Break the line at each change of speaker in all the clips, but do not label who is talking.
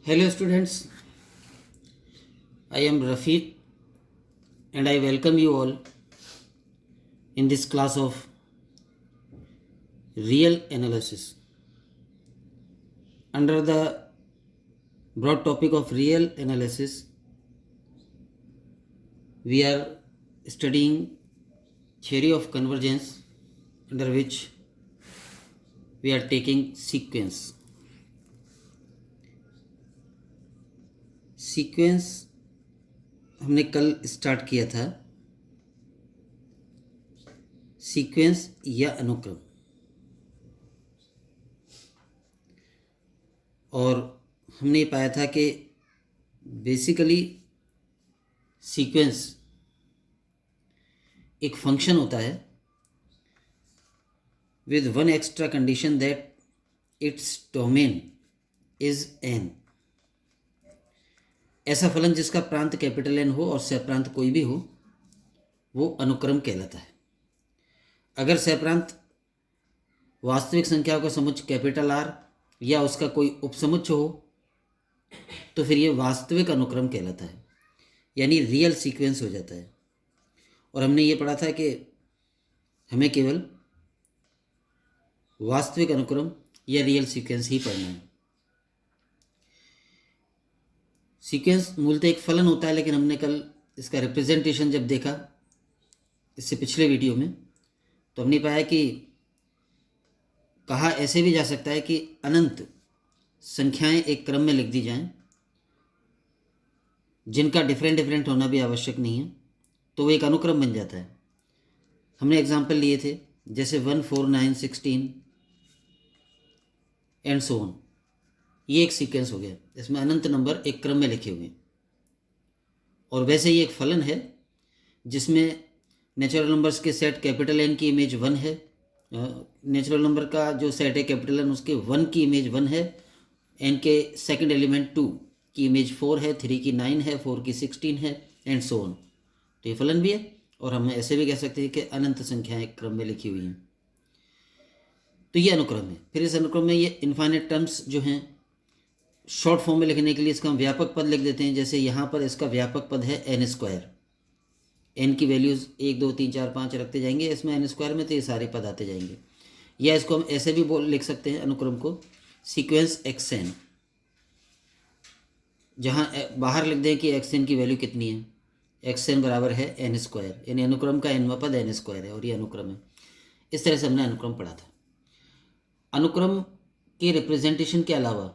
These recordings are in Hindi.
Hello students, I am Rafiq and I welcome you all in this class of real analysis. Under the broad topic of real analysis, we are studying theory of convergence, under which we are taking sequence. Sequence हमने कल स्टार्ट किया था. सीक्वेंस या अनुक्रम, और हमने पाया था कि बेसिकली सीक्वेंस एक फंक्शन होता है with one extra condition that its domain is n. ऐसा फलन जिसका प्रांत कैपिटल एन हो और सहप्रांत कोई भी हो, वो अनुक्रम कहलाता है. अगर सहप्रांत वास्तविक संख्याओं का समुच्चय कैपिटल आर या उसका कोई उपसमुच्चय हो तो फिर ये वास्तविक अनुक्रम कहलाता है, यानी रियल सीक्वेंस हो जाता है. और हमने ये पढ़ा था कि हमें केवल वास्तविक अनुक्रम या रियल सीक्वेंस ही पढ़ना है. सीक्वेंस मूलतः एक फलन होता है, लेकिन हमने कल इसका रिप्रेजेंटेशन जब देखा इससे पिछले वीडियो में, तो हमने पाया कि कहा ऐसे भी जा सकता है कि अनंत संख्याएं एक क्रम में लिख दी जाएं जिनका डिफरेंट होना भी आवश्यक नहीं है, तो वो एक अनुक्रम बन जाता है. हमने एग्जाम्पल लिए थे जैसे 1, 4, 9, 16 एंड सो ऑन. ये एक सीक्वेंस हो गया, इसमें अनंत नंबर एक क्रम में लिखे हुए. और वैसे ही एक फलन है जिसमें नेचुरल नंबर्स के सेट कैपिटल एन की इमेज 1 है. नेचुरल नंबर का जो सेट है कैपिटल एन, उसके 1 की इमेज 1 है, एन के सेकंड एलिमेंट 2 की इमेज 4 है, 3 की 9 है, 4 की 16 है एंड सो ऑन. तो ये फलन भी है. और हम ऐसे भी कह सकते हैं कि अनंत संख्याएं एक क्रम में लिखी हुई हैं, तो ये अनुक्रम है. फिर इस अनुक्रम में ये इनफाइनाइट टर्म्स जो हैं, शॉर्ट फॉर्म में लिखने के लिए इसका हम व्यापक पद लिख देते हैं. जैसे यहाँ पर इसका व्यापक पद है एन स्क्वायर. एन की वैल्यूज़ 1, 2, 3, 4, 5 रखते जाएंगे इसमें एन स्क्वायर में, तो ये सारे पद आते जाएंगे. या इसको हम ऐसे भी लिख सकते हैं अनुक्रम को, सीक्वेंस एक्स एन, जहाँ बाहर लिख दें कि एक्स एन की वैल्यू कितनी है. एक्स एन बराबर है एन स्क्वायर, यानी अनुक्रम का एनवां पद एन स्क्वायर है और ये अनुक्रम है. इस तरह से हमने अनुक्रम पढ़ा था. अनुक्रम के रिप्रेजेंटेशन के अलावा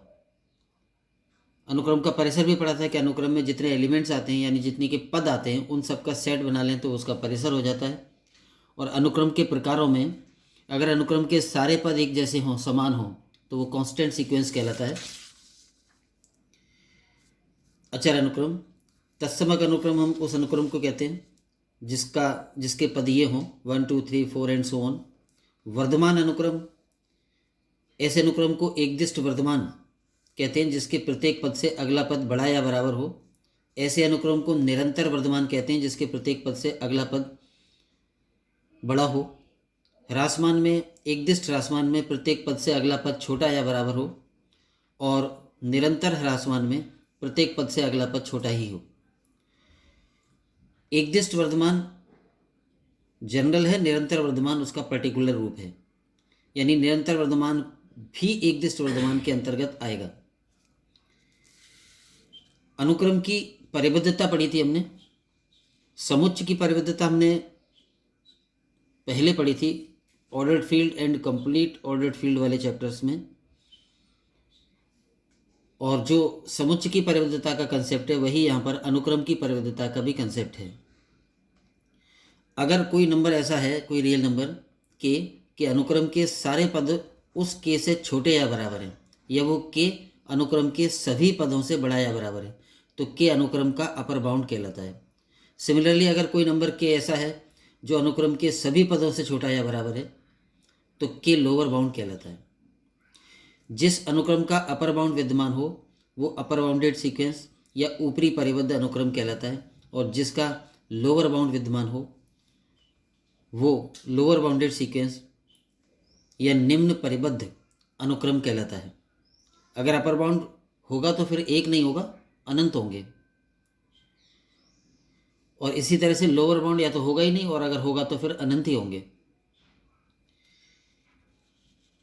अनुक्रम का परिसर भी पढ़ा था कि अनुक्रम में जितने एलिमेंट्स आते हैं, यानी जितने के पद आते हैं, उन सब का सेट बना लें तो उसका परिसर हो जाता है. और अनुक्रम के प्रकारों में अगर अनुक्रम के सारे पद एक जैसे हों, समान हों, तो वो कांस्टेंट सीक्वेंस कहलाता है. अचर अनुक्रम, तत्समक अनुक्रम हम उस अनुक्रम को कहते हैं जिसके पद ये हों 1, 2, 3, 4 एंड सो ऑन. वर्धमान अनुक्रम, ऐसे अनुक्रम को एकदिष्ट वर्धमान कहते हैं जिसके प्रत्येक पद से अगला पद बड़ा या बराबर हो. ऐसे अनुक्रम को निरंतर वर्धमान कहते हैं जिसके प्रत्येक पद से अगला पद बड़ा हो. ह्रासमान में, एकदिष्ट ह्रासमान में प्रत्येक पद से अगला पद छोटा या बराबर हो, और निरंतर ह्रासमान में प्रत्येक पद से अगला पद छोटा ही हो. एकदिष्ट वर्धमान जनरल है, निरंतर वर्धमान उसका पर्टिकुलर रूप है, यानी निरंतर वर्धमान भी एकदिष्ट वर्धमान के अंतर्गत आएगा. अनुक्रम की परिबद्धता पढ़ी थी हमने. समुच्चय की परिबद्धता हमने पहले पढ़ी थी ordered field and complete ordered field वाले चैप्टर्स में. और जो समुच्चय की परिबद्धता का कंसेप्ट है, वही यहाँ पर अनुक्रम की परिबद्धता का भी कंसेप्ट है. अगर कोई नंबर ऐसा है, कोई रियल नंबर के अनुक्रम के सारे पद उस के से छोटे या बराबर है, या वो के अनुक्रम के सभी पदों से बड़ा या बराबर है, तो के अनुक्रम का अपर बाउंड कहलाता है. सिमिलरली अगर कोई नंबर के ऐसा है जो अनुक्रम के सभी पदों से छोटा या बराबर है, तो के लोअर बाउंड कहलाता है. जिस अनुक्रम का अपर बाउंड विद्यमान हो वो अपर बाउंडेड सीक्वेंस या ऊपरी परिबद्ध अनुक्रम कहलाता है, और जिसका लोअर बाउंड विद्यमान हो वो लोअर बाउंडेड सीक्वेंस या निम्न परिबद्ध अनुक्रम कहलाता है. अगर अपर बाउंड होगा तो फिर एक नहीं होगा, अनंत होंगे। और इसी तरह से लोअर बाउंड या तो होगा ही नहीं, और अगर होगा तो फिर अनंत ही होंगे।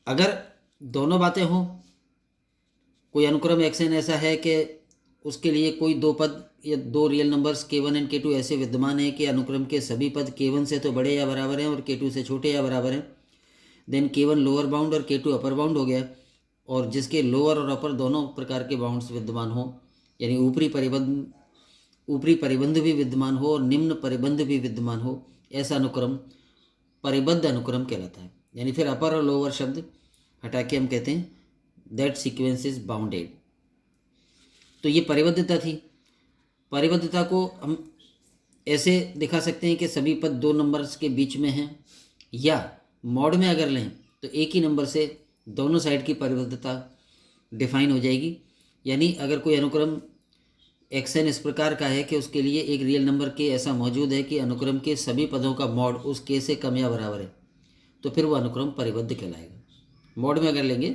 अगर दोनों बातें हों, कोई अनुक्रम xn ऐसा है कि उसके लिए कोई दो पद या दो real numbers k1 and k2 ऐसे विद्यमान है कि अनुक्रम के सभी पद k1 से तो बड़े या बराबर हैं और k2 से छोटे या बराबर हैं, देन k1 लोअर बाउंड और k2 अपर बाउंड हो गया। और जिसके लोअर और अपर दोनों प्रकार के बाउंड्स विद्यमान हो, यानी ऊपरी परिबंध भी विद्यमान हो और निम्न परिबंध भी विद्यमान हो, ऐसा अनुक्रम परिबद्ध अनुक्रम कहलाता है। यानी फिर अपर और लोअर शब्द हटा के हम कहते हैं दैट सीक्वेंस इज बाउंडेड। तो ये परिबद्धता थी। परिबद्धता को हम ऐसे दिखा सकते हैं कि सभी पद दो नंबर्स के बीच में हैं, या मॉड में अगर लें तो एक ही नंबर से दोनों साइड की परिबद्धता डिफाइन हो जाएगी। यानी अगर कोई अनुक्रम xn इस प्रकार का है कि उसके लिए एक रियल नंबर k ऐसा मौजूद है कि अनुक्रम के सभी पदों का मॉड उस k से कम या बराबर है, तो फिर वो अनुक्रम परिबद्ध कहलाएगा। मॉड में अगर लेंगे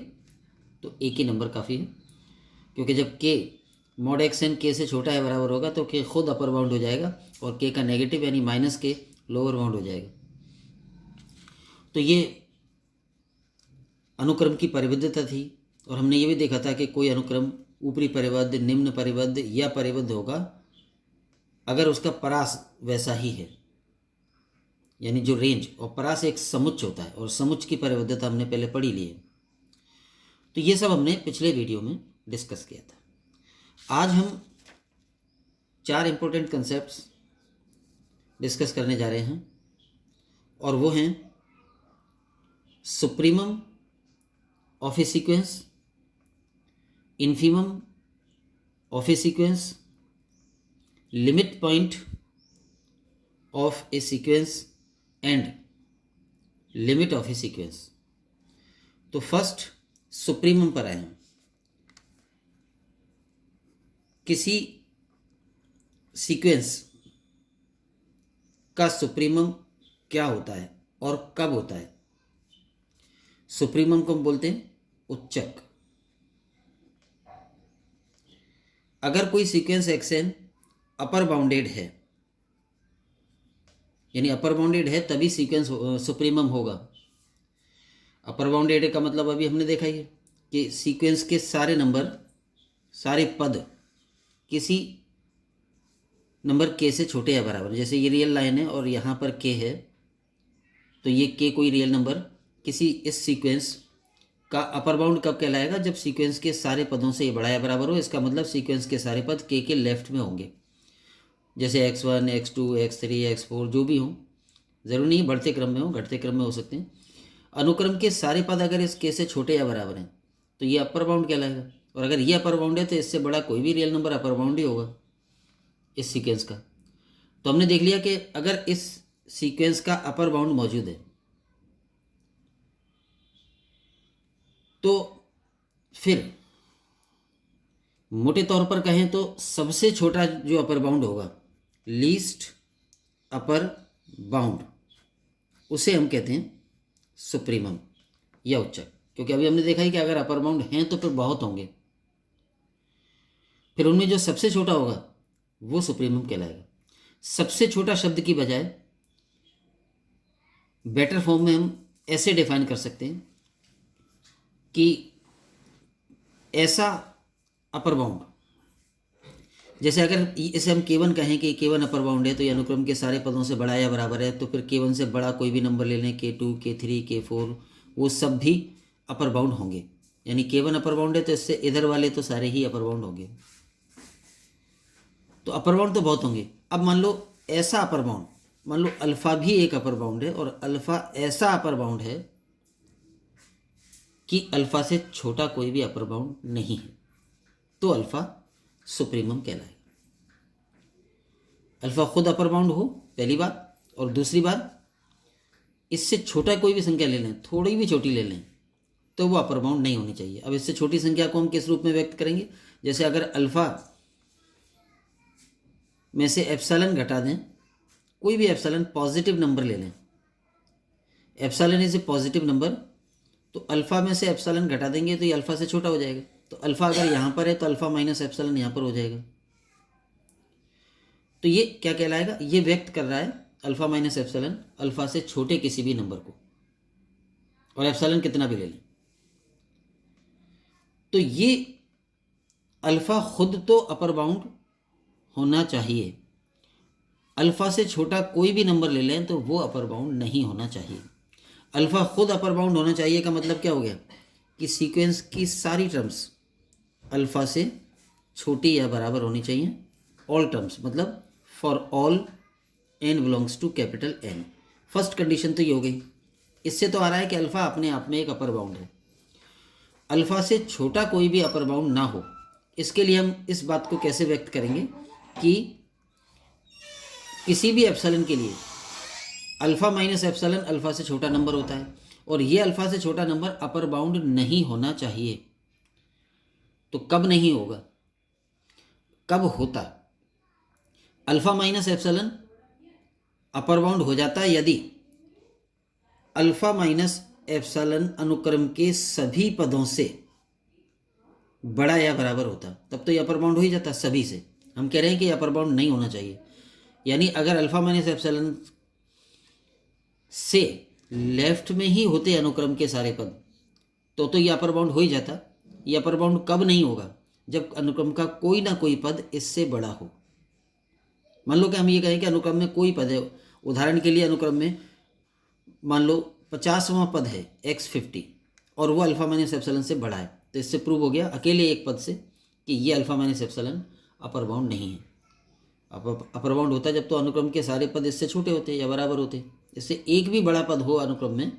तो एक ही नंबर काफ़ी है, क्योंकि जब k मॉड xn k से छोटा या बराबर होगा तो k खुद अपर बाउंड हो जाएगा और k का नेगेटिव यानी माइनस k लोअर बाउंड हो जाएगा। तो ये अनुक्रम की परिबद्धता थी। और हमने ये भी देखा था कि कोई अनुक्रम ऊपरी परिबद्ध, निम्न परिबद्ध या परिबद्ध होगा अगर उसका परास वैसा ही है, यानी जो रेंज, और परास एक समुच्च होता है और समुच्च की परिबद्धता हमने पहले पढ़ी ली है। तो ये सब हमने पिछले वीडियो में डिस्कस किया था। आज हम 4 इंपॉर्टेंट कंसेप्ट्स डिस्कस करने जा रहे हैं, और वो हैं supremum of a sequence, infimum of a sequence, limit point of a sequence and limit of a sequence. तो फर्स्ट सुप्रीमम पर आए हैं। किसी सीक्वेंस का सुप्रीमम क्या होता है और कब होता है? सुप्रीमम को हम बोलते हैं उच्चक। अगर कोई सीक्वेंस xn अपर बाउंडेड है, यानी अपर बाउंडेड है तभी सीक्वेंस सुप्रीमम होगा। अपर बाउंडेड का मतलब अभी हमने देखा ही है कि सीक्वेंस के सारे नंबर, सारे पद किसी नंबर k से छोटे या बराबर। जैसे ये रियल लाइन है और यहाँ पर k है, तो ये k कोई रियल नंबर किसी इस सीक्वेंस का अपर बाउंड कब कहलाएगा? जब सीक्वेंस के सारे पदों से ये बड़ा या बराबर हो। इसका मतलब सीक्वेंस के सारे पद k के लेफ्ट में होंगे, जैसे x1, x2, x3, x4 जो भी हों। ज़रूरी नहीं बढ़ते क्रम में हो, घटते क्रम में हो सकते हैं। अनुक्रम के सारे पद अगर इस k से छोटे या बराबर हैं तो ये अपर बाउंड कहलाएगा। और अगर ये अपर बाउंड है तो इससे बड़ा कोई भी रियल नंबर अपर बाउंड ही होगा इस सीक्वेंस का। तो हमने देख लिया कि अगर इस सीक्वेंस का अपर बाउंड मौजूद है तो फिर मोटे तौर पर कहें तो सबसे छोटा जो अपर बाउंड होगा, लीस्ट अपर बाउंड, उसे हम कहते हैं सुप्रीमम या उच्चक। क्योंकि अभी हमने देखा ही कि अगर अपर बाउंड हैं तो फिर बहुत होंगे, फिर उनमें जो सबसे छोटा होगा वो सुप्रीमम कहलाएगा। सबसे छोटा शब्द की बजाय बेटर फॉर्म में हम ऐसे डिफाइन कर सकते हैं कि ऐसा अपर बाउंड, जैसे अगर इसे हम k1 कहें कि k1 अपर बाउंड है तो ये अनुक्रम के सारे पदों से बड़ा या बराबर है, तो फिर k1 से बड़ा कोई भी नंबर ले लें, k2, k3, k4, वो सब भी अपर बाउंड होंगे। यानी k1 अपर बाउंड है तो इससे इधर वाले तो सारे ही अपर बाउंड होंगे। तो अपर बाउंड तो बहुत होंगे। अब मान लो ऐसा अपर बाउंड, मान लो अल्फ़ा भी एक अपर बाउंड है और अल्फ़ा ऐसा अपर बाउंड है कि अल्फ़ा से छोटा कोई भी अपर बाउंड नहीं है, तो अल्फ़ा सुप्रीमम कहलाएगा। अल्फ़ा खुद अपर बाउंड हो, पहली बात, और दूसरी बात इससे छोटा कोई भी संख्या ले लें, थोड़ी भी छोटी ले लें, तो वो अपर बाउंड नहीं होनी चाहिए। अब इससे छोटी संख्या को हम किस रूप में व्यक्त करेंगे? जैसे अगर अल्फ़ा में से एप्सिलॉन घटा दें, कोई भी एप्सिलॉन पॉजिटिव नंबर ले लें, epsilon is a positive number, तो अल्फ़ा में से एप्सिलॉन घटा देंगे तो ये अल्फ़ा से छोटा हो जाएगा, तो अल्फ़ा अगर यहाँ पर है तो अल्फ़ा माइनस एप्सिलॉन यहाँ पर हो जाएगा। तो ये क्या कहलाएगा, ये व्यक्त कर रहा है अल्फ़ा माइनस एप्सिलॉन अल्फ़ा से छोटे किसी भी नंबर को, और एप्सिलॉन कितना भी ले लें। तो ये अल्फ़ा खुद तो अपर बाउंड होना चाहिए, अल्फ़ा से छोटा कोई भी नंबर ले लें तो वो अपर बाउंड नहीं होना चाहिए। अल्फ़ा खुद अपर बाउंड होना चाहिए का मतलब क्या हो गया कि सीक्वेंस की सारी टर्म्स अल्फ़ा से छोटी या बराबर होनी चाहिए। ऑल टर्म्स मतलब for all n belongs to capital N। First condition तो ये हो गई। इससे तो आ रहा है कि अल्फ़ा अपने आप में एक अपर बाउंड है, अल्फ़ा से छोटा कोई भी अपर बाउंड ना हो। इसके लिए हम इस बात को कैसे व्यक्त करेंगे कि किसी भी एप्सिलॉन के लिए अल्फ़ा माइनस एप्सिलॉन अल्फ़ा से छोटा नंबर होता है, और ये अल्फ़ा से छोटा नंबर अपर बाउंड नहीं होना चाहिए। तो कब नहीं होगा, कब होता, alpha minus epsilon upper bound हो जाता है यदि अल्फ़ा माइनस एप्सिलॉन अनुक्रम के सभी पदों से बड़ा या बराबर होता, तब तो ये अपर बाउंड हो ही जाता सभी से। हम कह रहे हैं कि अपर बाउंड नहीं होना चाहिए, यानी अगर अल्फ़ा माइनस एप्सिलॉन से लेफ्ट में ही होते अनुक्रम के सारे पद तो ये अपर बाउंड हो ही जाता। ये अपर बाउंड कब नहीं होगा, जब अनुक्रम का कोई ना कोई पद इससे बड़ा हो। मान लो कि हम ये कहें कि अनुक्रम में कोई पद है, उदाहरण के लिए अनुक्रम में मान लो 50वां पद है x50 और वो अल्फ़ा माइनस एप्सिलॉन से बड़ा है, तो इससे प्रूव हो गया अकेले एक पद से कि ये alpha minus epsilon upper bound नहीं है। अपर बाउंड होता है जब तो अनुक्रम के सारे पद इससे छोटे होते या बराबर होते। इससे एक भी बड़ा पद हो अनुक्रम में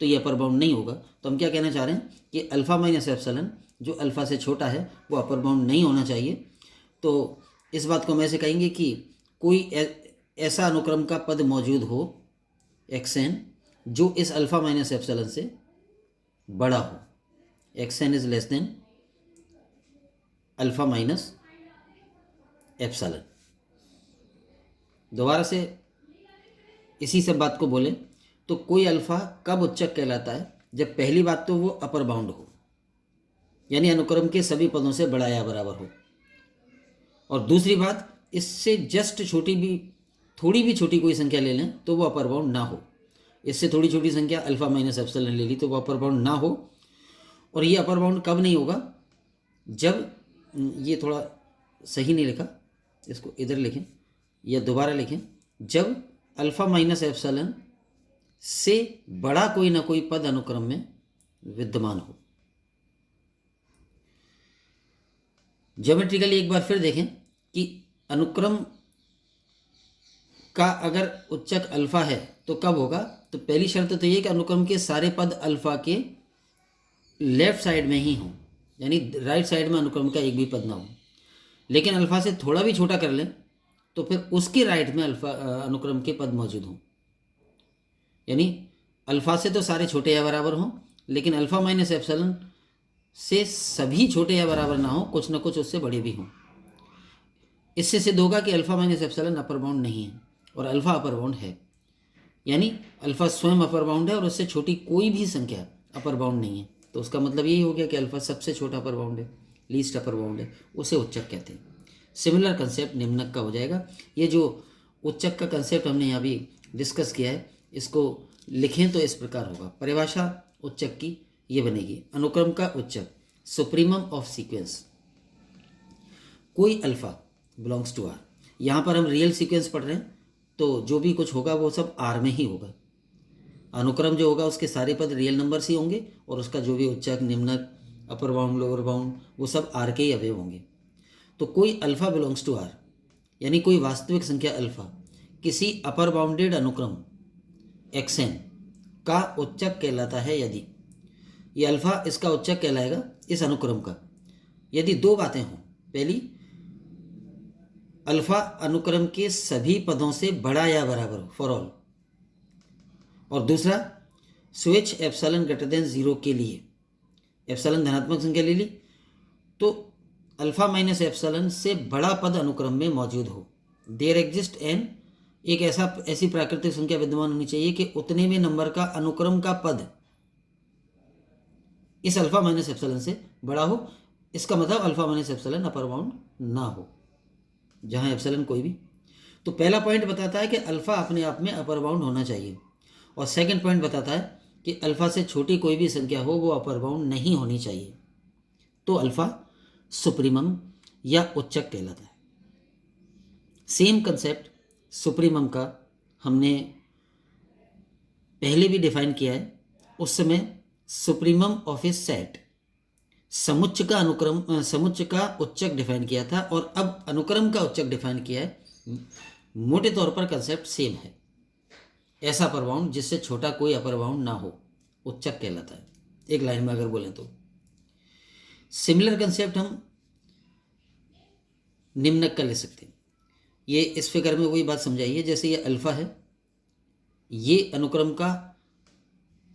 तो ये अपर बाउंड नहीं होगा। तो हम क्या कहना चाह रहे हैं कि अल्फ़ा माइनस एप्सिलॉन जो अल्फ़ा से छोटा है वो अपर बाउंड नहीं होना चाहिए। तो इस बात को हम ऐसे कहेंगे कि कोई ऐसा अनुक्रम का पद मौजूद हो xn जो इस अल्फ़ा माइनस एप्सिलॉन से बड़ा हो, xn is less than alpha minus epsilon. दोबारा से इसी सब बात को बोले तो कोई अल्फ़ा कब उच्चक कहलाता है, जब पहली बात तो वो अपर बाउंड हो, यानी अनुक्रम के सभी पदों से बड़ा या बराबर हो, और दूसरी बात इससे जस्ट छोटी भी थोड़ी भी छोटी कोई संख्या ले लें तो वो अपर बाउंड ना हो। इससे थोड़ी छोटी संख्या अल्फ़ा माइनस एप्सिलॉन ले ली तो वो अपर बाउंड ना हो। और ये अपर बाउंड कब नहीं होगा, जब ये थोड़ा सही नहीं लिखा, इसको इधर लिखें या दोबारा लिखें, जब अल्फ़ा माइनस एप्सिलॉन से बड़ा कोई ना कोई पद अनुक्रम में विद्यमान हो। ज्योमेट्रिकली एक बार फिर देखें कि अनुक्रम का अगर उच्चक अल्फ़ा है तो कब होगा, तो पहली शर्त तो ये कि अनुक्रम के सारे पद अल्फ़ा के लेफ्ट साइड में ही हों, यानी राइट साइड में अनुक्रम का एक भी पद ना हो। लेकिन अल्फ़ा से थोड़ा भी छोटा कर लें तो फिर उसके राइट में अल्फ़ा अनुक्रम के पद मौजूद हों, यानी अल्फ़ा से तो सारे छोटे या बराबर हों, लेकिन अल्फ़ा माइनस एप्सिलॉन से सभी छोटे या बराबर ना हो, कुछ ना कुछ उससे बड़े भी हों। इससे सिद्ध होगा कि alpha minus epsilon upper bound नहीं है और अल्फ़ा अपर बाउंड है, यानी अल्फ़ा स्वयं अपर बाउंड है और उससे छोटी कोई भी संख्या अपर बाउंड नहीं है। तो उसका मतलब यही हो गया कि अल्फ़ा सबसे छोटा अपर बाउंड है, लीस्ट अपर बाउंड है, उसे उच्चक कहते हैं। सिमिलर कंसेप्ट निम्नक का हो जाएगा। ये जो उच्चक का कंसेप्ट हमने यहाँ भी डिस्कस किया है, इसको लिखें तो इस प्रकार होगा। परिभाषा उच्चक की ये बनेगी, अनुक्रम का उच्चक सुप्रीमम ऑफ सीक्वेंस, कोई अल्फ़ा बिलोंग्स टू आर। यहाँ पर हम रियल सीक्वेंस पढ़ रहे हैं तो जो भी कुछ होगा वो सब आर में ही होगा। अनुक्रम जो होगा उसके सारे पद रियल नंबर्स ही होंगे और उसका जो भी उच्चक निम्नक अपर बाउंड लोअर बाउंड वो सब आर के ही अवयव होंगे। तो कोई अल्फ़ा बिलोंग्स टू आर, यानी कोई वास्तविक संख्या अल्फ़ा किसी अपर बाउंडेड अनुक्रम xn का उच्चक कहलाता है यदि ये अल्फ़ा इसका उच्चक कहलाएगा इस अनुक्रम का यदि दो बातें हों। पहली, अल्फ़ा अनुक्रम के सभी पदों से बड़ा या बराबर हो फॉर ऑल, और दूसरा स्विच एप्सिलॉन ग्रेटर देन 0 के लिए एप्सिलॉन धनात्मक संख्या ले ली तो अल्फ़ा माइनस एप्सिलॉन से बड़ा पद अनुक्रम में मौजूद हो। देयर एग्जिस्ट एन, एक ऐसी प्राकृतिक संख्या विद्यमान होनी चाहिए कि उतने में नंबर का अनुक्रम का पद इस अल्फ़ा माइनस एप्सिलॉन से बड़ा हो, इसका मतलब alpha minus epsilon upper bound ना हो, जहाँ एप्सिलॉन कोई भी। तो पहला पॉइंट बताता है कि अल्फा अपने आप में अपर बाउंड होना चाहिए, और सेकंड पॉइंट बताता है कि अल्फा से छोटी कोई भी संख्या हो वो अपर बाउंड नहीं होनी चाहिए, तो अल्फा सुप्रीमम या उच्चक कहलाता है। सेम कंसेप्ट सुप्रीमम का हमने पहले भी डिफाइन किया है। उस समय सुप्रीमम ऑफ ए सेट समुच्च का अनुक्रम समुच्च का उच्चक डिफाइन किया था, और अब अनुक्रम का उच्चक डिफाइन किया है। मोटे तौर पर कंसेप्ट सेम है। ऐसा अपर बाउंड जिससे छोटा कोई अपर बाउंड ना हो उच्चक कहलाता है, एक लाइन में अगर बोलें तो। सिमिलर कंसेप्ट हम निम्नक का ले सकते हैं। ये इस फिगर में वही बात समझाइए, जैसे ये अल्फा है, ये अनुक्रम का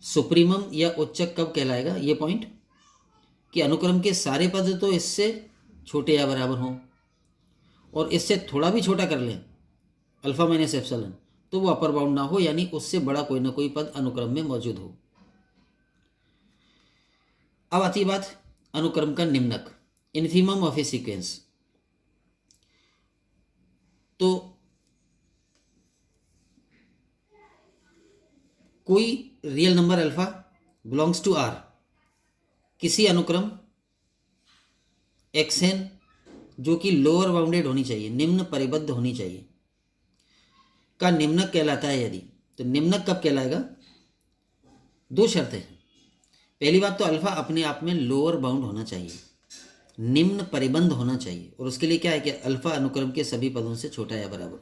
सुप्रीमम या उच्चक कब कहलाएगा, ये पॉइंट कि अनुक्रम के सारे पद तो इससे छोटे या बराबर हों, और इससे थोड़ा भी छोटा कर लें अल्फा माइनस एप्सिलॉन, तो वो अपर बाउंड ना हो, यानी उससे बड़ा कोई ना कोई पद अनुक्रम में मौजूद हो। अब आती बात अनुक्रम का निम्नक, इन्फीमम ऑफ ए सीक्वेंस। तो कोई real number alpha belongs to R, किसी अनुक्रम एक्सएन जो कि लोअर बाउंडेड होनी चाहिए, निम्न परिबद्ध होनी चाहिए, का निम्नक कहलाता है यदि। तो निम्नक कब कहलाएगा, दो शर्तें हैं। पहली बात तो अल्फा अपने आप में लोअर बाउंड होना चाहिए, निम्न परिबंध होना चाहिए, और उसके लिए क्या है कि अल्फा अनुक्रम के सभी पदों से छोटा या बराबर।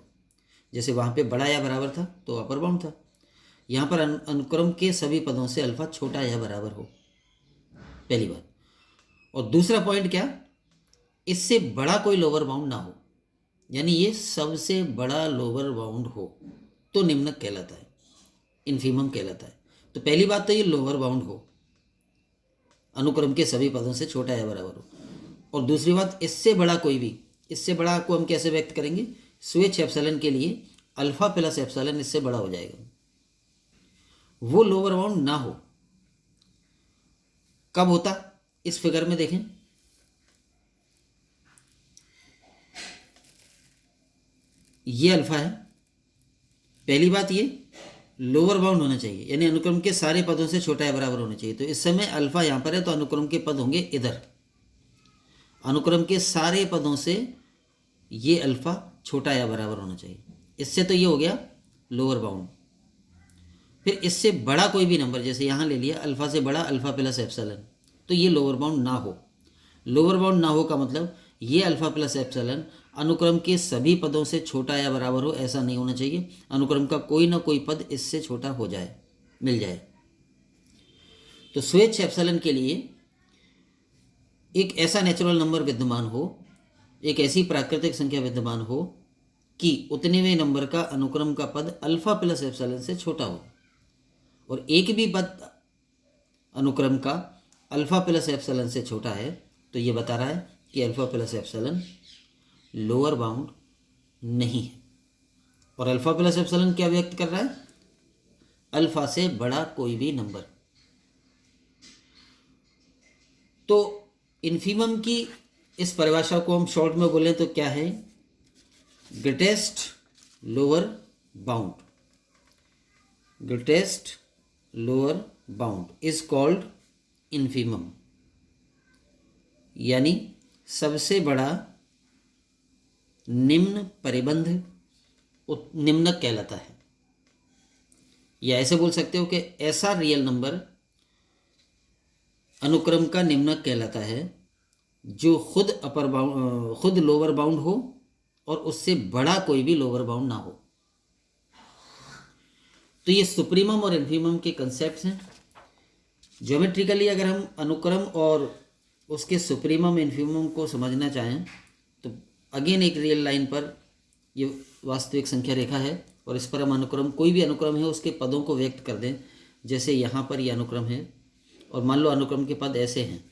जैसे वहाँ पे बड़ा या बराबर था तो अपर बाउंड था, यहाँ पर अनुक्रम के सभी पदों से अल्फा छोटा या बराबर हो, पहली बात। और दूसरा पॉइंट क्या, इससे बड़ा कोई लोअर बाउंड ना हो, यानी ये सबसे बड़ा लोअर बाउंड हो तो निम्नक कहलाता है, इन्फीमम कहलाता है। तो पहली बात तो ये लोअर बाउंड हो, अनुक्रम के सभी पदों से छोटा या बराबर हो, और दूसरी बात इससे बड़ा कोई भी, इससे बड़ा को हम कैसे व्यक्त करेंगे, स्वेच्छ एप्सिलॉन के लिए अल्फा प्लस एप्सिलॉन इससे बड़ा हो जाएगा, वो लोअर बाउंड ना हो। कब होता, इस फिगर में देखें, ये अल्फा है, पहली बात ये लोअर बाउंड होना चाहिए, यानी अनुक्रम के सारे पदों से छोटा या बराबर होना चाहिए। तो इस समय अल्फा यहाँ पर है तो अनुक्रम के पद होंगे इधर, अनुक्रम के सारे पदों से ये अल्फा छोटा या बराबर होना चाहिए। इससे तो ये हो गया लोअर बाउंड। फिर इससे बड़ा कोई भी नंबर, जैसे यहाँ ले लिया अल्फा से बड़ा अल्फा प्लस एप्सिलॉन, तो ये लोअर बाउंड ना हो। लोअर बाउंड ना हो का मतलब ये अल्फा प्लस एप्सिलॉन अनुक्रम के सभी पदों से छोटा या बराबर हो, ऐसा नहीं होना चाहिए। अनुक्रम का कोई ना कोई पद इससे छोटा हो जाए, मिल जाए। तो स्वेच्छ एप्सिलॉन के लिए एक ऐसा नेचुरल नंबर विद्यमान हो, एक ऐसी प्राकृतिक संख्या विद्यमान हो कि उतनेवें नंबर का अनुक्रम का पद अल्फा प्लस एप्सिलॉन से छोटा हो, और एक भी पद अनुक्रम का अल्फा प्लस एप्सिलॉन से छोटा है, तो ये बता रहा है कि alpha plus epsilon lower bound नहीं है। और अल्फा प्लस एप्सिलॉन क्या व्यक्त कर रहा है, अल्फा से बड़ा कोई भी नंबर। तो इन्फीमम की इस परिभाषा को हम शॉर्ट में बोलें तो क्या है, greatest lower bound, greatest lower bound is called infimum, यानी सबसे बड़ा निम्न परिबंध निम्नक कहलाता है। या ऐसे बोल सकते हो कि ऐसा रियल नंबर अनुक्रम का निम्नक कहलाता है जो खुद अपर बाउंड, खुद लोअर बाउंड हो और उससे बड़ा कोई भी लोअर बाउंड ना हो। तो ये सुप्रीमम और इन्फीमम के कंसेप्ट्स हैं। ज्योमेट्रिकली अगर हम अनुक्रम और उसके सुप्रीमम इन्फीमम को समझना चाहें तो अगेन एक रियल लाइन पर ये वास्तविक संख्या रेखा है, और इस पर हम अनुक्रम, कोई भी अनुक्रम है उसके पदों को व्यक्त कर दें। जैसे यहाँ पर ये अनुक्रम है, और मान लो अनुक्रम के पद ऐसे हैं,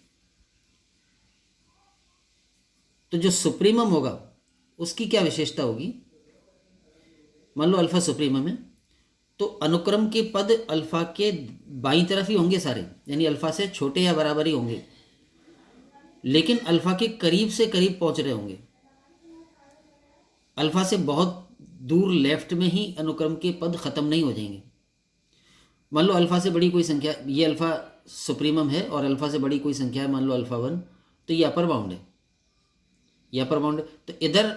तो जो सुप्रीमम होगा उसकी क्या विशेषता होगी। मान लो अल्फा सुप्रीमम है, तो अनुक्रम के पद अल्फा के बाईं तरफ ही होंगे सारे, यानी अल्फा से छोटे या बराबर ही होंगे। लेकिन अल्फ़ा के करीब से करीब पहुंच रहे होंगे। अल्फ़ा से बहुत दूर लेफ्ट में ही अनुक्रम के पद ख़त्म नहीं हो जाएंगे। मान लो अल्फ़ा से बड़ी कोई संख्या, ये अल्फ़ा सुप्रीमम है और अल्फ़ा से बड़ी कोई संख्या है, मान लो अल्फ़ा 1, तो ये अपर बाउंड है, ये अपर बाउंड है। तो इधर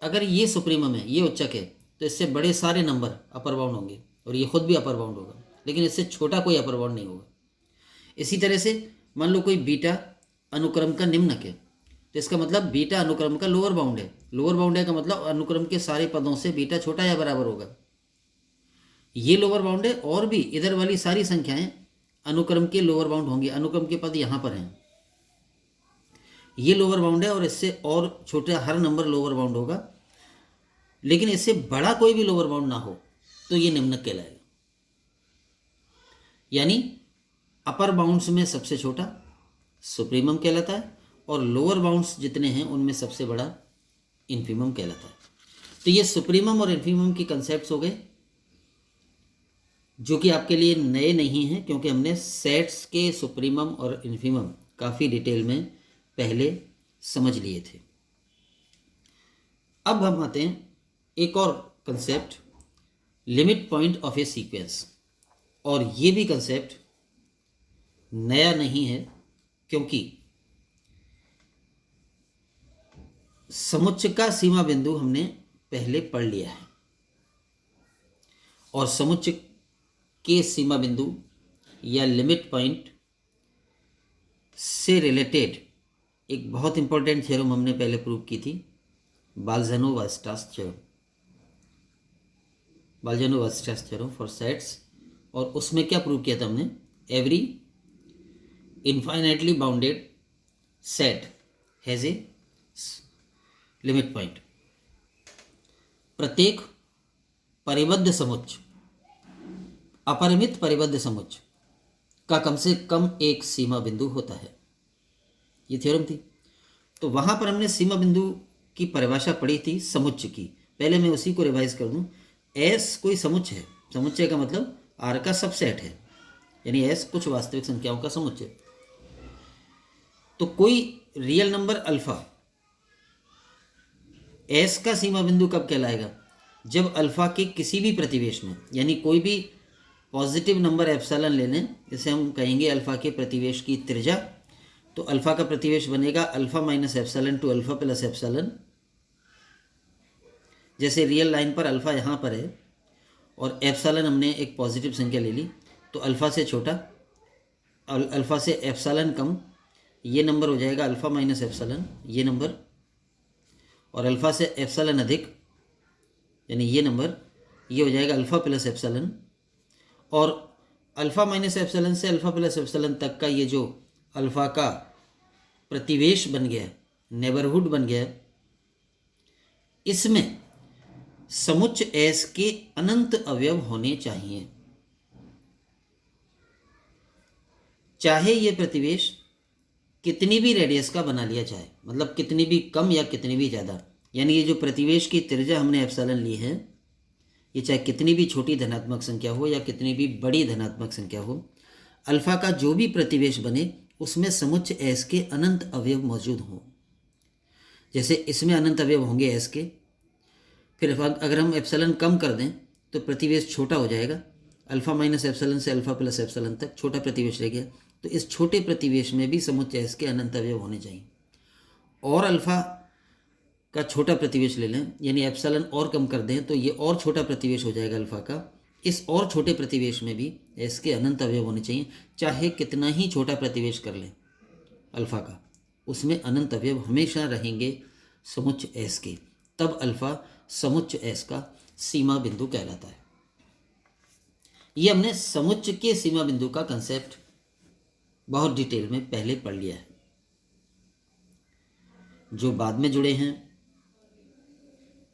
अगर ये सुप्रीमम है, ये उच्चक है, तो इससे बड़े सारे नंबर अपर बाउंड होंगे और ये खुद भी अपर बाउंड होगा, लेकिन इससे छोटा कोई अपर बाउंड नहीं होगा। इसी तरह से मान लो कोई बीटा अनुक्रम का निम्नक है, तो इसका मतलब बीटा अनुक्रम का लोअर बाउंड है। लोअर बाउंड है का मतलब अनुक्रम के सारे पदों से बीटा छोटा या बराबर होगा, ये लोअर बाउंड है। और भी इधर वाली सारी संख्याएं अनुक्रम के लोअर बाउंड होंगी, अनुक्रम के पद यहाँ पर हैं, ये लोअर बाउंड है और इससे और छोटा हर नंबर लोअर बाउंड होगा, लेकिन इससे बड़ा कोई भी लोअर बाउंड ना हो तो ये निम्नक कहलाएगा। यानी अपर बाउंड्स में सबसे छोटा सुप्रीमम कहलाता है और लोअर बाउंड्स जितने हैं उनमें सबसे बड़ा इन्फीमम कहलाता है। तो ये सुप्रीमम और इन्फीमम की कंसेप्ट्स हो गए, जो कि आपके लिए नए नहीं हैं, क्योंकि हमने सेट्स के सुप्रीमम और इन्फीमम काफ़ी डिटेल में पहले समझ लिए थे। अब हम आते हैं एक और concept, limit point of a sequence. और ये भी कंसेप्ट नया नहीं है, क्योंकि समुच्चय का सीमा बिंदु हमने पहले पढ़ लिया है और समुच्चय के सीमा बिंदु या लिमिट पॉइंट से रिलेटेड एक बहुत इंपॉर्टेंट थ्योरम हमने पहले प्रूव की थी, बाल्ज़ानो-वास्टास थ्योरम, बाल्ज़ानो-वास्टास थ्योरम फॉर सेट्स। और उसमें क्या प्रूव किया था हमने, every infinitely bounded set has a limit point. प्रत्येक परिबद्ध समुच्चय, अपरिमित परिबद्ध समुच्चय का कम से कम एक सीमा बिंदु होता है, ये थ्योरम थी। तो वहाँ पर हमने सीमा बिंदु की परिभाषा पढ़ी थी समुच्चय की। पहले मैं उसी को रिवाइज कर दूँ। एस कोई समुच्चय है, समुच्चय का मतलब आर का सबसेट है, यानी एस कुछ वास्तविक संख्याओं का समुच्चय। तो कोई रियल नंबर अल्फा एस का सीमा बिंदु कब कहलाएगा, जब अल्फा के किसी भी प्रतिवेश में, यानी कोई भी पॉजिटिव नंबर एप्सिलॉन ले लें, जैसे हम कहेंगे अल्फा के प्रतिवेश की त्रिज्या, तो अल्फा का प्रतिवेश बनेगा alpha minus epsilon to alpha plus epsilon. जैसे रियल लाइन पर अल्फा यहाँ पर है और एप्सिलॉन हमने एक पॉजिटिव संख्या ले ली, तो अल्फा से छोटा, अल्फा से एप्सिलॉन कम, ये नंबर हो जाएगा अल्फा माइनस एप्सिलॉन, ये नंबर, और अल्फा से एप्सिलॉन अधिक, यानी ये नंबर, ये हो जाएगा अल्फा प्लस एप्सिलॉन। और अल्फा माइनस एप्सिलॉन से अल्फा प्लस एप्सिलॉन तक का ये जो अल्फा का प्रतिवेश बन गया, नेबरहुड बन गया, इसमें समुच्चय एस के अनंत अवयव होने चाहिए, चाहे ये प्रतिवेश कितनी भी रेडियस का बना लिया जाए, मतलब कितनी भी कम या कितनी भी ज़्यादा। यानी ये जो प्रतिवेश की त्रिज्या हमने एप्सिलॉन ली है, ये चाहे कितनी भी छोटी धनात्मक संख्या हो या कितनी भी बड़ी धनात्मक संख्या हो, अल्फा का जो भी प्रतिवेश बने उसमें समुच्चय एस के अनंत अवयव मौजूद हों। जैसे इसमें अनंत अवयव होंगे एस के, फिर अगर हम एप्सिलॉन कम कर दें तो प्रतिवेश छोटा हो जाएगा, अल्फा माइनस एप्सिलॉन से अल्फा प्लस एप्सिलॉन तक छोटा प्रतिवेश रह गया, तो इस छोटे प्रतिवेश में भी समुच्चय एस के अनंत अवयव होने चाहिए। और अल्फा का छोटा प्रतिवेश ले लें, यानी एप्सिलॉन और कम कर दें तो ये और छोटा प्रतिवेश हो जाएगा अल्फा का, इस और छोटे प्रतिवेश में भी एस के अनंत अवयव होने चाहिए। चाहे कितना ही छोटा प्रतिवेश कर लें अल्फा का, उसमें अनंत अवयव हमेशा रहेंगे समुच्चय एस के, तब अल्फा समुच्चय एस का सीमा बिंदु कहलाता है। ये हमने समुच्चय के सीमा बिंदु का कंसेप्ट बहुत डिटेल में पहले पढ़ लिया है। जो बाद में जुड़े हैं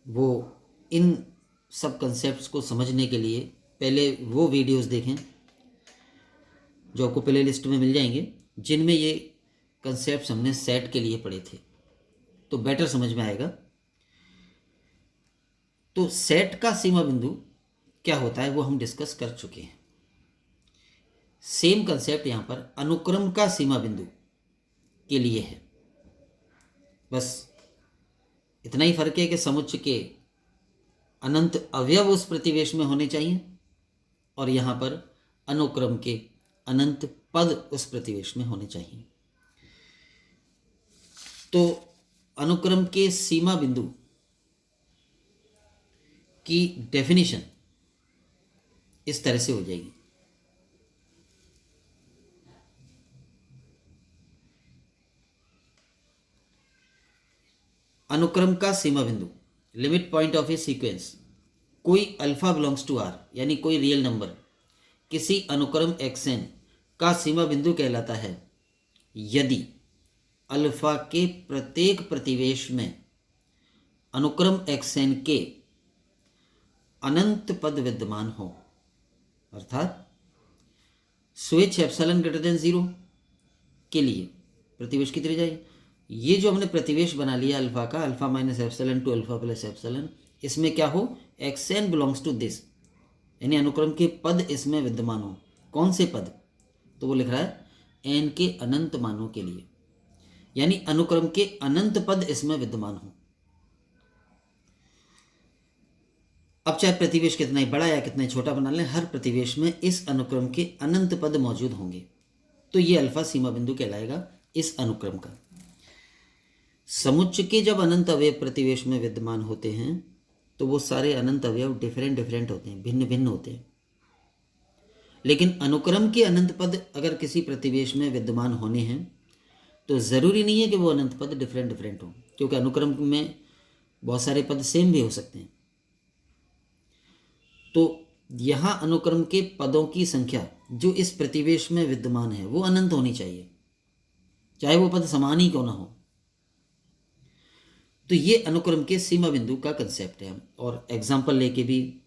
वो इन सब कंसेप्ट्स को समझने के लिए पहले वो वीडियोस देखें जो आपको प्ले लिस्ट में मिल जाएंगे, जिनमें ये कंसेप्ट्स हमने सेट के लिए पढ़े थे, तो बेटर समझ में आएगा। तो सेट का सीमा बिंदु क्या होता है वो हम डिस्कस कर चुके हैं। सेम कंसेप्ट यहाँ पर अनुक्रम का सीमा बिंदु के लिए है। बस इतना ही फर्क है कि समुच्चय के अनंत अवयव उस प्रतिवेश में होने चाहिए और यहाँ पर अनुक्रम के अनंत पद उस प्रतिवेश में होने चाहिए। तो अनुक्रम के सीमा बिंदु की डेफिनेशन इस तरह से हो जाएगी। अनुक्रम का सीमा बिंदु, limit point of a sequence, कोई अल्फा बिलोंग्स टू आर यानी कोई रियल नंबर किसी अनुक्रम xn का सीमा बिंदु कहलाता है यदि अल्फा के प्रत्येक प्रतिवेश में अनुक्रम xn के अनंत पद विद्यमान हो, अर्थात स्विच एप्सिलॉन ग्रेटर देन 0 के लिए प्रतिवेश की त्रिज्या, ये जो हमने प्रतिवेश बना लिया अल्फा का, alpha minus epsilon to alpha plus epsilon, इसमें क्या हो, xn बिलोंग्स टू दिस, यानी अनुक्रम के पद इसमें विद्यमान हो। कौन से पद? तो वो लिख रहा है n के अनंत मानों के लिए, यानी अनुक्रम के अनंत पद इसमें विद्यमान हो। अब चाहे प्रतिवेश कितना ही बड़ा या कितना ही छोटा बना लें, हर प्रतिवेश में इस अनुक्रम के अनंत पद मौजूद होंगे, तो ये अल्फा सीमा बिंदु कहलाएगा इस अनुक्रम का। समुच्चय के जब अनंत अवयव प्रतिवेश में विद्यमान होते हैं तो वो सारे अनंत अवयव डिफरेंट होते हैं, भिन्न भिन्न होते हैं। लेकिन अनुक्रम के अनंत पद अगर किसी प्रतिवेश में विद्यमान होने हैं तो ज़रूरी नहीं है कि वो अनंत पद डिफरेंट हो, क्योंकि अनुक्रम में बहुत सारे पद सेम भी हो सकते हैं। तो यहाँ अनुक्रम के पदों की संख्या जो इस प्रतिवेश में विद्यमान है वो अनंत होनी चाहिए, चाहे वो पद समान ही क्यों ना हो। तो ये अनुक्रम के सीमा बिंदु का कंसेप्ट है, और एग्जाम्पल लेके भी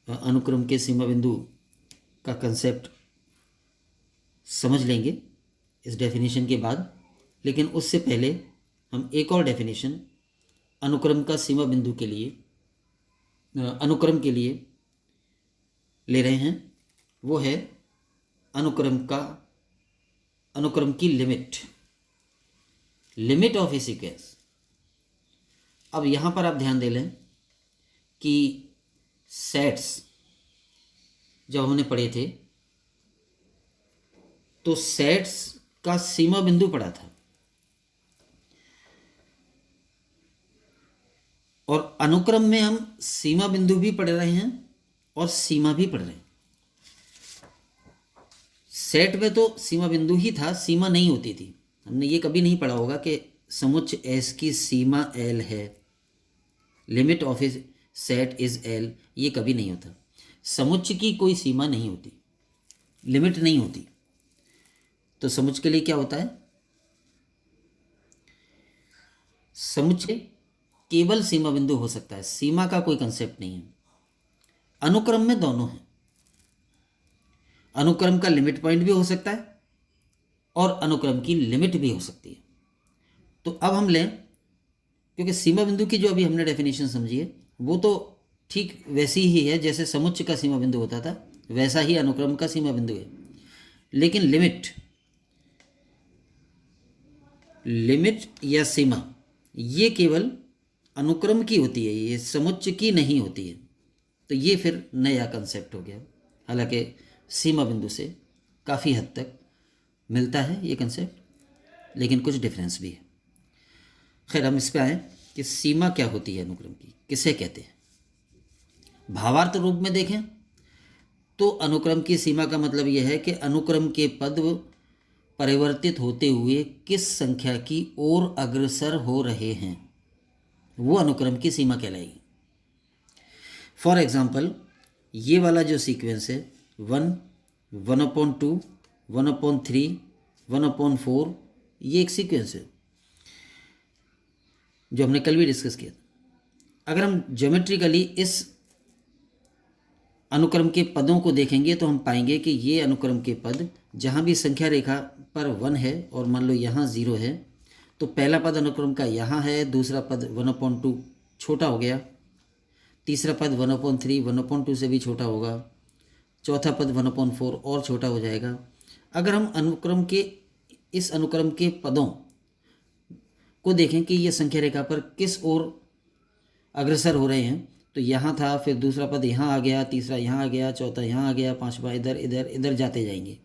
अनुक्रम के सीमा बिंदु का कंसेप्ट समझ लेंगे इस डेफिनेशन के बाद। लेकिन उससे पहले हम एक और डेफिनेशन अनुक्रम का सीमा बिंदु के लिए, अनुक्रम के लिए ले रहे हैं, वो है अनुक्रम की लिमिट ऑफ ए सीक्वेंस। अब यहाँ पर आप ध्यान दे लें कि सेट्स जब हमने पढ़े थे तो सेट्स का सीमा बिंदु पढ़ा था, और अनुक्रम में हम सीमा बिंदु भी पढ़ रहे हैं और सीमा भी पढ़ रहे हैं। सेट में तो सीमा बिंदु ही था, सीमा नहीं होती थी। हमने ये कभी नहीं पढ़ा होगा कि समुच्चय S की सीमा L है, limit of A set is L, ये कभी नहीं होता। समुच्चय की कोई सीमा नहीं होती, लिमिट नहीं होती। तो समुच्चय के लिए क्या होता है? समुच्चय केवल सीमा बिंदु हो सकता है, सीमा का कोई कंसेप्ट नहीं है। अनुक्रम में दोनों है, अनुक्रम का लिमिट पॉइंट भी हो सकता है और अनुक्रम की लिमिट भी हो सकती है। तो अब हम लें, क्योंकि सीमा बिंदु की जो अभी हमने डेफिनेशन समझी है वो तो ठीक वैसी ही है जैसे समुच्चय का सीमा बिंदु होता था, वैसा ही अनुक्रम का सीमा बिंदु है। लेकिन लिमिट या सीमा ये केवल अनुक्रम की होती है, ये समुच्चय की नहीं होती है। तो ये फिर नया कंसेप्ट हो गया, हालांकि सीमा बिंदु से काफ़ी हद तक मिलता है ये कंसेप्ट, लेकिन कुछ डिफरेंस भी है। खैर, हम इस पर आए कि सीमा क्या होती है अनुक्रम की, किसे कहते हैं। भावार्थ रूप में देखें तो अनुक्रम की सीमा का मतलब यह है कि अनुक्रम के पद परिवर्तित होते हुए किस संख्या की ओर अग्रसर हो रहे हैं, वो अनुक्रम की सीमा कहलाएगी। फॉर एग्जाम्पल, ये वाला जो सीक्वेंस है 1, 1/2, 1/3, 1/4, ये एक सीक्वेंस है जो हमने कल भी डिस्कस किया था। अगर हम ज्योमेट्रिकली इस अनुक्रम के पदों को देखेंगे तो हम पाएंगे कि ये अनुक्रम के पद जहाँ भी संख्या रेखा पर 1 है और मान लो यहाँ 0 है, तो पहला पद अनुक्रम का यहाँ है, दूसरा पद 1/2 छोटा हो गया, तीसरा पद 1/3 1/2 से भी छोटा होगा, चौथा पद 1/4 और छोटा हो जाएगा। अगर हम इस अनुक्रम के पदों को देखें कि ये संख्या रेखा पर किस ओर अग्रसर हो रहे हैं। तो यहाँ था, फिर दूसरा पद यहाँ आ गया, तीसरा यहाँ आ गया, चौथा यहाँ आ गया, पांचवा इधर इधर इधर जाते जाएंगे।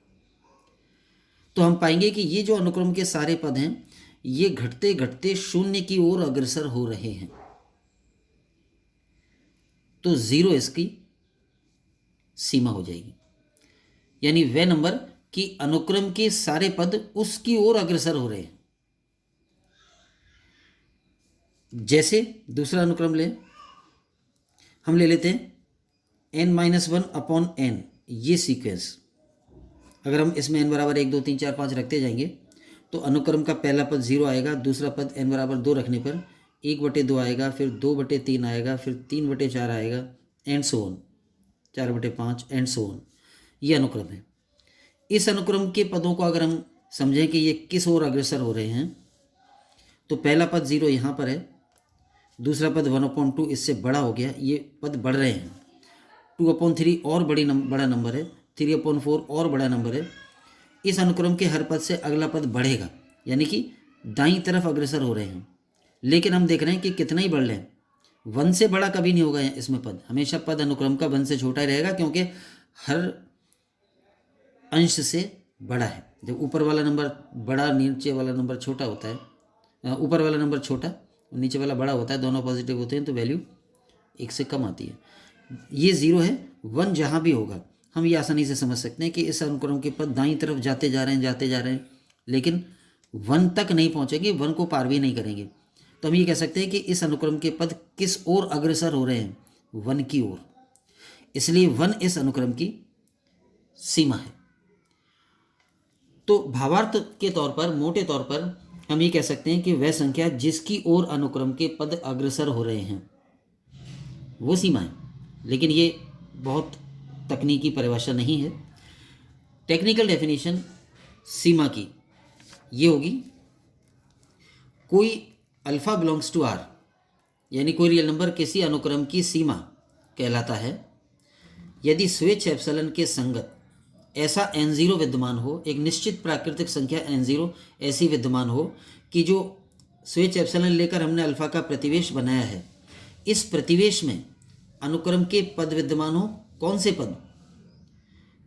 तो हम पाएंगे कि ये जो अनुक्रम के सारे पद हैं ये घटते घटते शून्य की ओर अग्रसर हो रहे हैं। तो 0 इसकी सीमा हो जाएगी, यानी वह नंबर कि अनुक्रम के सारे पद उसकी ओर अग्रसर हो रहे हैं। जैसे दूसरा अनुक्रम ले, हम ले लेते हैं n-1/n, ये सीक्वेंस। अगर हम इसमें n बराबर 1 2 3 4 5 रखते जाएंगे तो अनुक्रम का पहला पद 0 आएगा, दूसरा पद n बराबर 2 रखने पर 1/2 आएगा, फिर 2/3 आएगा, फिर 3/4 आएगा, and so on, 4/5 and so on. ये अनुक्रम है। इस अनुक्रम के पदों को अगर हम समझें कि ये किस ओर अग्रसर हो रहे हैं, तो पहला पद 0 यहाँ पर है, दूसरा पद 1/2 इससे बड़ा हो गया, ये पद बढ़ रहे हैं। 2/3 और बड़ा नंबर है, 3/4 और बड़ा नंबर है। इस अनुक्रम के हर पद से अगला पद बढ़ेगा, यानी कि दाईं तरफ अग्रसर हो रहे हैं। लेकिन हम देख रहे हैं कि कितना ही बढ़ रहे हैं, 1 से बड़ा कभी नहीं होगा इसमें पद, हमेशा पद अनुक्रम का 1 से छोटा ही रहेगा, क्योंकि हर अंश से बड़ा है। जब ऊपर वाला नंबर बड़ा, नीचे वाला नंबर छोटा होता है, ऊपर वाला नंबर छोटा, नीचे वाला बड़ा होता है, दोनों पॉजिटिव होते हैं, तो वैल्यू 1 से कम आती है। ये 0 है, 1 जहाँ भी होगा हम ये आसानी से समझ सकते हैं कि इस अनुक्रम के पद दाईं तरफ जाते जा रहे हैं, लेकिन 1 तक नहीं पहुँचेंगे, 1 को पार भी नहीं करेंगे। तो हम ये कह सकते हैं कि इस अनुक्रम के पद किस ओर अग्रसर हो रहे हैं, 1 की ओर। इसलिए 1 इस अनुक्रम की सीमा है। तो भावार्थ के तौर पर, मोटे तौर पर हम ये कह सकते हैं कि वह संख्या जिसकी ओर अनुक्रम के पद अग्रसर हो रहे हैं वो सीमा है। लेकिन ये बहुत तकनीकी परिभाषा नहीं है। टेक्निकल डेफिनेशन सीमा की ये होगी, कोई अल्फा बिलोंग्स टू आर, यानी कोई रियल नंबर किसी अनुक्रम की सीमा कहलाता है यदि स्वेच्छ एप्सिलॉन के संगत ऐसा n0 विद्यमान हो, एक निश्चित प्राकृतिक संख्या n0 ऐसी विद्यमान हो कि जो स्वेच्छ एप्सिलॉन लेकर हमने अल्फा का प्रतिवेश बनाया है, इस प्रतिवेश में अनुक्रम के पद विद्यमान हो। कौन से पद?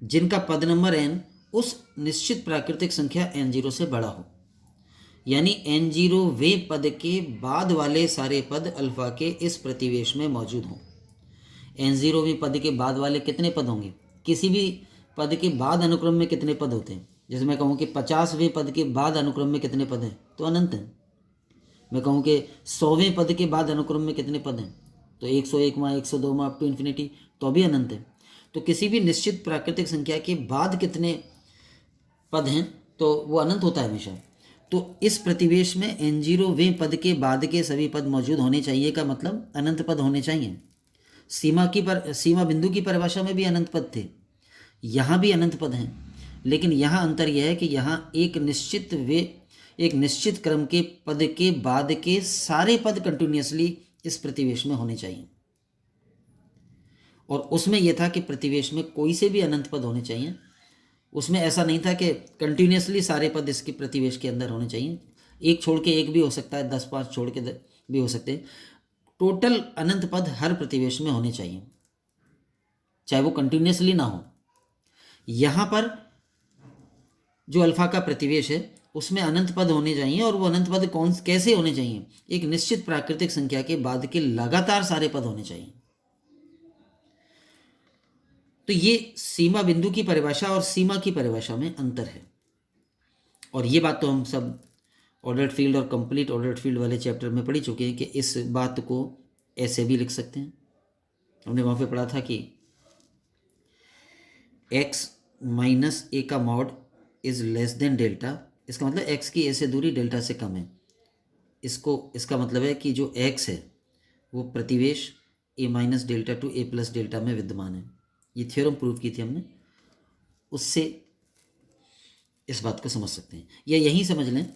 जिनका पद नंबर n उस निश्चित प्राकृतिक संख्या n0 से बड़ा हो, यानी n0 वे पद के बाद वाले सारे पद अल्फा के इस प्रतिवेश में मौजूद हों। n0 वे पद के बाद वाले कितने पद होंगे? किसी भी पद के बाद अनुक्रम में कितने पद होते हैं? जैसे मैं कहूँ कि 50वें पद के बाद अनुक्रम में कितने पद हैं, तो अनंत हैं। मैं कहूँ कि 100वें पद के बाद अनुक्रम में कितने पद हैं, तो 101वां, 102वां अप टू इन्फिनिटी, तो भी अनंत है। तो किसी भी निश्चित प्राकृतिक संख्या के बाद कितने पद हैं तो वो अनंत होता है हमेशा। तो इस प्रतिवेश में n0 वें पद के बाद के सभी पद मौजूद होने चाहिए का मतलब अनंत पद होने चाहिए। सीमा बिंदु की परिभाषा में भी अनंत पद थे, यहाँ भी अनंत पद हैं, लेकिन यहाँ अंतर यह है कि यहाँ एक निश्चित क्रम के पद के बाद के सारे पद कंटिन्यूसली इस प्रतिवेश में होने चाहिए। और उसमें यह था कि प्रतिवेश में कोई से भी अनंत पद होने चाहिए। उसमें ऐसा नहीं था कि कंटिन्यूसली सारे पद इसके प्रतिवेश के अंदर होने चाहिए, एक छोड़ के एक भी हो सकता है, 10-5 छोड़ के भी हो सकते हैं। टोटल अनंत पद हर प्रतिवेश में होने चाहिए, चाहे वो कंटिन्यूसली ना हो। यहाँ पर जो अल्फा का प्रतिवेश है उसमें अनंत पद होने चाहिए, और वो अनंत पद कैसे होने चाहिए? एक निश्चित प्राकृतिक संख्या के बाद के लगातार सारे पद होने चाहिए। तो ये सीमा बिंदु की परिभाषा और सीमा की परिभाषा में अंतर है। और ये बात तो हम सब ऑर्डर्ड फील्ड और कंप्लीट ऑर्डर्ड फील्ड वाले चैप्टर में पढ़ी चुके हैं कि इस बात को ऐसे भी लिख सकते हैं। हमने वहाँ पे पढ़ा था कि x माइनस a का mod is less than delta, इसका मतलब x की a से दूरी डेल्टा से कम है। इसका मतलब है कि जो x है वो प्रतिवेश a minus delta two a plus delta में विद्यमान है। ये थ्योरम प्रूव की थी हमने, उससे इस बात को समझ सकते हैं। या यही समझ लें,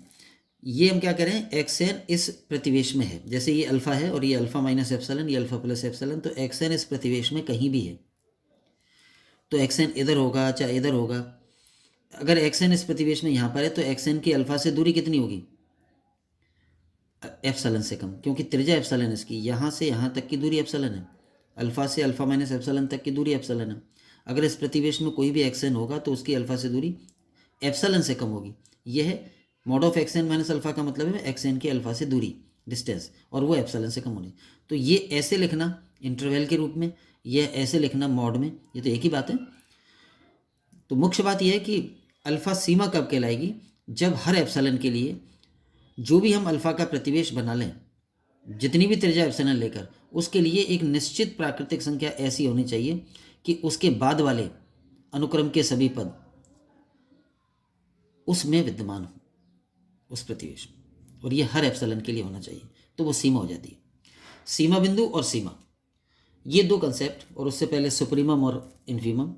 ये हम क्या करें, xn इस प्रतिवेश में है, जैसे ये अल्फ़ा है और ये अल्फ़ा माइनस एप्सिलॉन, ये अल्फ़ा प्लस एप्सिलॉन, तो xn इस प्रतिवेश में कहीं भी है तो xn इधर होगा चाहे इधर होगा। अगर xn इस प्रतिवेश में यहाँ पर है तो xn की अल्फ़ा से दूरी कितनी होगी? एप्सिलॉन से कम, क्योंकि त्रिज्या एप्सिलॉन है इसकी, यहाँ से यहाँ तक की दूरी एप्सिलॉन है, अल्फा से अल्फा माइनस एप्सिलॉन तक की दूरी एप्सिलॉन है। अगर इस प्रतिवेश में कोई भी एक्स एन होगा तो उसकी अल्फा से दूरी एप्सिलॉन से कम होगी। यह है mod of x n minus alpha का मतलब है एक्स एन की अल्फा से दूरी, डिस्टेंस, और वो एप्सिलॉन से कम होनी। तो ये ऐसे लिखना इंटरवल के रूप में, यह ऐसे लिखना मॉड में, ये तो एक ही बात है। तो मुख्य बात यह है कि अल्फा सीमा कब कहलाएगी, जब हर एप्सिलॉन के लिए जो भी हम अल्फा का प्रतिवेश बना लें, जितनी भी त्रिज्या एप्सिलॉन लेकर, उसके लिए एक निश्चित प्राकृतिक संख्या ऐसी होनी चाहिए कि उसके बाद वाले अनुक्रम के सभी पद उसमें विद्यमान हो, उस प्रतिवेश में, और ये हर एप्सिलॉन के लिए होना चाहिए, तो वो सीमा हो जाती है। सीमा बिंदु और सीमा, ये दो कंसेप्ट, और उससे पहले सुप्रीमम और इन्फीमम,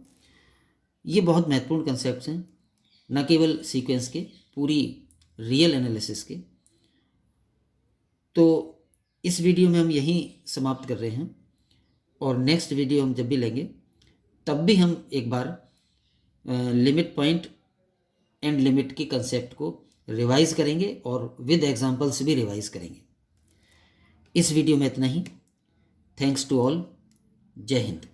ये बहुत महत्वपूर्ण कंसेप्ट हैं, न केवल सीक्वेंस के, पूरी रियल एनालिसिस के। तो इस वीडियो में हम यहीं समाप्त कर रहे हैं, और नेक्स्ट वीडियो हम जब भी लेंगे तब भी हम एक बार लिमिट पॉइंट एंड लिमिट के कंसेप्ट को रिवाइज करेंगे और विद एग्जांपल्स भी रिवाइज करेंगे। इस वीडियो में इतना ही। Thanks to all. जय हिंद।